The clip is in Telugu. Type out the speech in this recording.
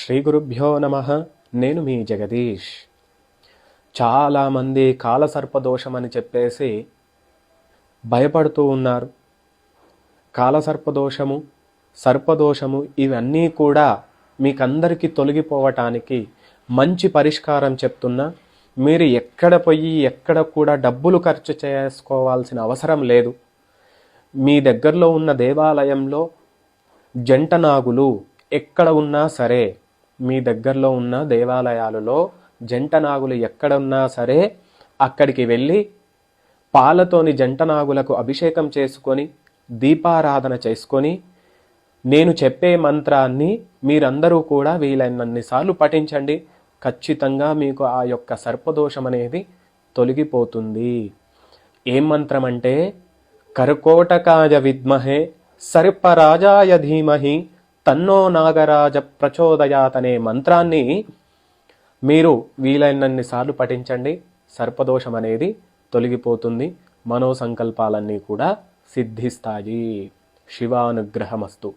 శ్రీ గురుభ్యో నమః. నేను మీ జగదీష్. చాలామంది కాలసర్పదోషం అని చెప్పేసి భయపడుతూ ఉన్నారు. కాలసర్పదోషము, సర్పదోషము ఇవన్నీ కూడా మీకందరికీ తొలగిపోవటానికి మంచి పరిష్కారం చెప్తున్నా. మీరు ఎక్కడ కూడా డబ్బులు ఖర్చు చేసుకోవాల్సిన అవసరం లేదు. మీ దగ్గరలో ఉన్న దేవాలయంలో జంట నాగులు ఎక్కడ ఉన్నా సరే, మీ దగ్గరలో ఉన్న దేవాలయాలలో జంట నాగులు ఎక్కడ ఉన్నా సరే అక్కడికి వెళ్ళి పాలతోని జంట నాగులకు అభిషేకం చేసుకొని దీపారాధన చేసుకొని నేను చెప్పే మంత్రాన్ని మీరందరూ కూడా వీలైనన్నిసార్లు పఠించండి. ఖచ్చితంగా మీకు ఆ యొక్క సర్పదోషం అనేది తొలగిపోతుంది. ఏం మంత్రం అంటే, కర్కోటకాయ విద్మహే సర్పరాజాయ ధీమహి తన్నో నాగరాజ ప్రచోదయాత్ అనే మంత్రాన్ని మీరు వీలైనన్నిసార్లు పఠించండి. సర్పదోషం అనేది తొలగిపోతుంది. మనోసంకల్పాలన్నీ కూడా సిద్ధిస్తాయి. శివానుగ్రహమస్తు.